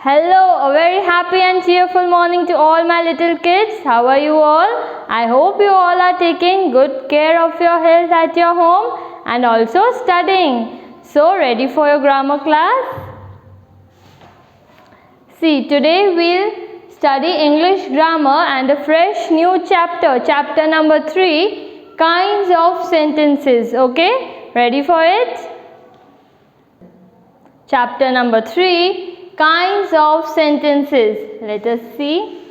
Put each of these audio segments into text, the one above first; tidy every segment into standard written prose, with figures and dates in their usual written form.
Hello, a very happy and cheerful morning to all my little kids. How are you all? I hope you all are taking good care of your health at your home and also studying. So, ready for your grammar class? See, today we'll study English grammar and a fresh new chapter, chapter number 3, kinds of sentences. Okay, ready for it? Chapter number 3, kinds of sentences. Let us see.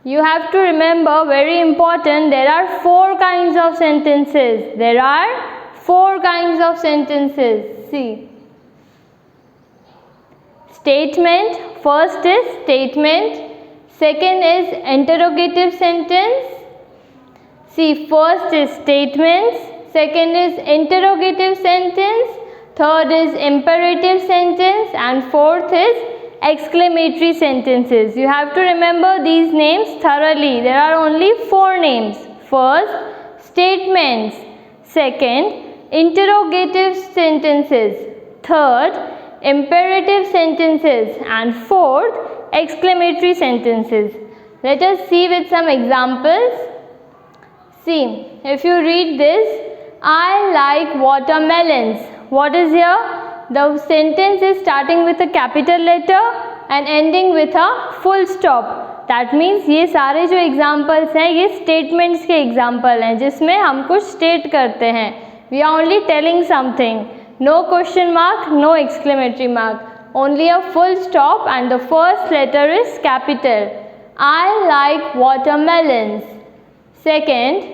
You have to remember, very important, there are 4 kinds of sentences. There are 4 kinds of sentences. See. Statement. First is statement. Second is interrogative sentence. See, first is statements. Second is interrogative sentence. Third is imperative sentence. And fourth is exclamatory sentences. You have to remember these names thoroughly. There are only 4 names. First, statements. Second, interrogative sentences. Third, imperative sentences. And fourth, exclamatory sentences. Let us see with some examples. See, if you read this, I like watermelons. What is here? The sentence is starting with a capital letter and ending with a full stop. That means ये सारे जो examples हैं ये statements के example हैं जिसमें हम कुछ state करते हैं. We are only telling something. No question mark, no exclamatory mark. Only a full stop and the first letter is capital. I like watermelons. Second,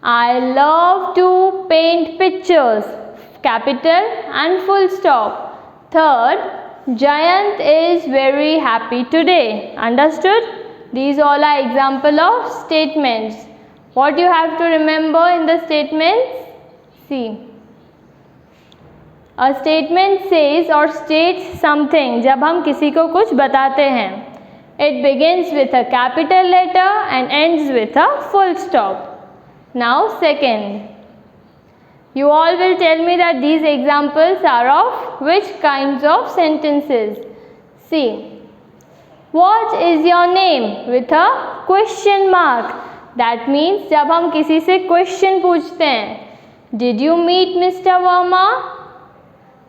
I love to paint pictures. Capital and full stop. Third, Jayant is very happy today. Understood? These all are example of statements. What you have to remember in the statements? See. A statement says or states something. जब हम किसी को कुछ बताते हैं. It begins with a capital letter and ends with a full stop. Now second, you all will tell me that these examples are of which kinds of sentences. See, what is your name with a question mark. That means जब हम किसी से question पूछते हैं. Did you meet Mr. Verma?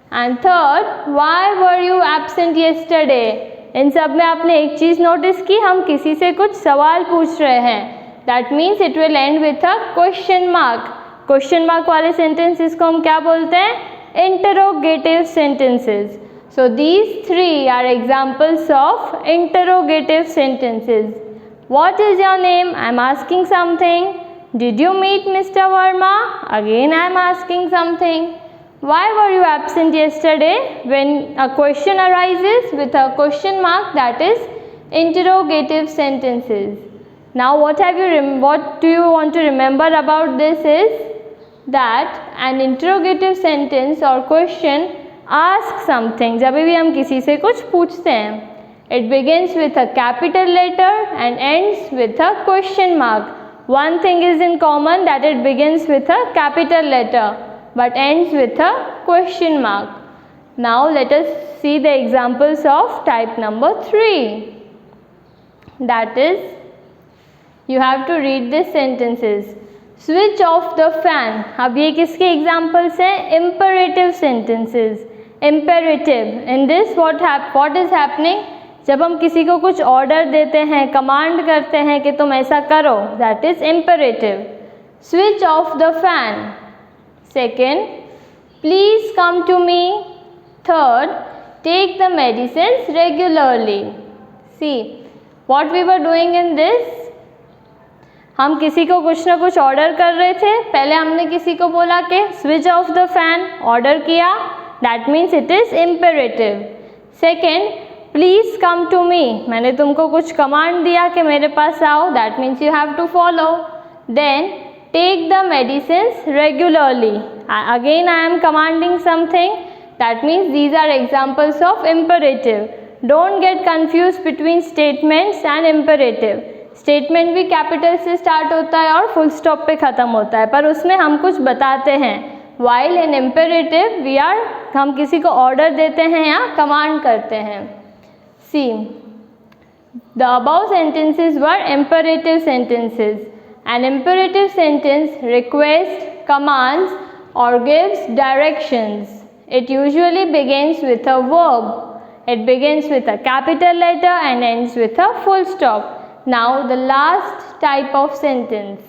And third, why were you absent yesterday? इन सब में आपने एक चीज़ नोटिस की, हम किसी से कुछ सवाल पूछ रहे हैं. That means it will end with a question mark. Question mark वाले sentences को हम क्या बोलते हैं? Interrogative sentences. So these 3 are examples of interrogative sentences. What is your name? I am asking something. Did you meet Mr. Verma? Again I am asking something. Why were you absent yesterday? When a question arises with a question mark, that is interrogative sentences. Now what do you want to remember about this is that an interrogative sentence or question asks something. जब भी हम किसी से कुछ पूछते हैं, it begins with a capital letter and ends with a question mark. One thing is in common, that it begins with a capital letter but ends with a question mark. Now let us see the examples of type number 3. That is, you have to read these sentences. Switch off the fan. अब ये किसके examples हैं? Imperative sentences. Imperative. In this what is happening? जब हम किसी को कुछ order देते हैं, command करते हैं कि तुम ऐसा करो, that is imperative. Switch off the fan. Second, please come to me. Third, take the medicines regularly. See, what we were doing in this? हम किसी को कुछ ना कुछ ऑर्डर कर रहे थे. पहले हमने किसी को बोला कि switch off the fan, order किया. That means it is imperative. Second, please come to me. मैंने तुमको कुछ कमांड दिया कि मेरे पास आओ. That means you have to follow. Then take the medicines regularly. Again I am commanding something. That means these are examples of imperative. Don't get confuse between statements and imperative. Statement भी capital से start होता है और full stop पे ख़त्म होता है, पर उसमें हम कुछ बताते हैं. while in imperative we are, हम किसी को order देते हैं या command करते हैं. See, the above sentences were imperative sentences. An imperative sentence requests, commands or gives directions. It usually begins with a verb. It begins with a capital letter and ends with a full stop. Now the last type of sentence.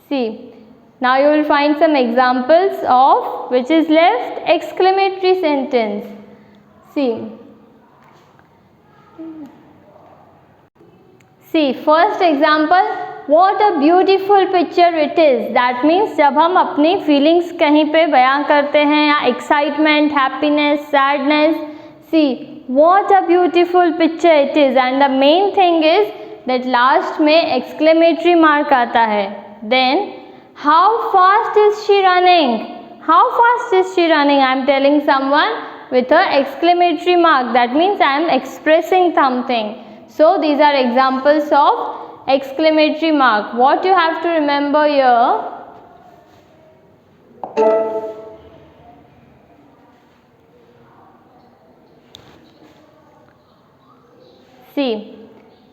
See, now you will find some examples of which is left, exclamatory sentence. See, first example, what a beautiful picture it is. That means जब हम अपनी feelings कहीं पे बयां करते हैं या excitement, happiness, sadness, see, what a beautiful picture it is. And the main thing is that last में exclamatory mark आता है. Then, how fast is she running? How fast is she running? I am telling someone with a exclamatory mark. That means I am expressing something. So these are examples of exclamatory mark. What you have to remember here, see,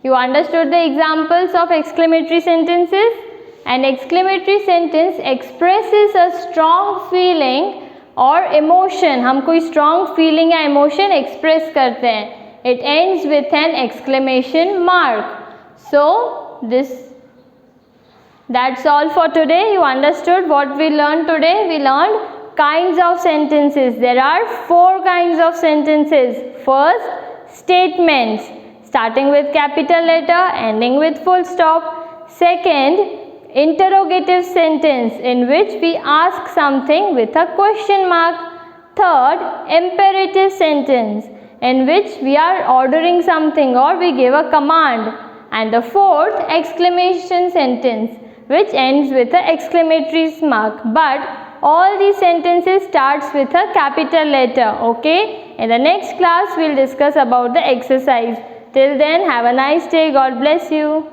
you understood the examples of exclamatory sentences? An exclamatory sentence expresses a strong feeling or emotion. हम कोई strong feeling या emotion express करते हैं. It ends with an exclamation mark. So that's all for today. You understood what we learned today? We learned kinds of sentences. There are 4 kinds of sentences. First, statements starting with capital letter, ending with full stop. Second, interrogative sentence in which we ask something with a question mark. Third, imperative sentence in which we are ordering something or we give a command. And the fourth, exclamation sentence which ends with an exclamatory mark. But all these sentences starts with a capital letter. Okay? In the next class, we'll discuss about the exercise. Till then, have a nice day. God bless you.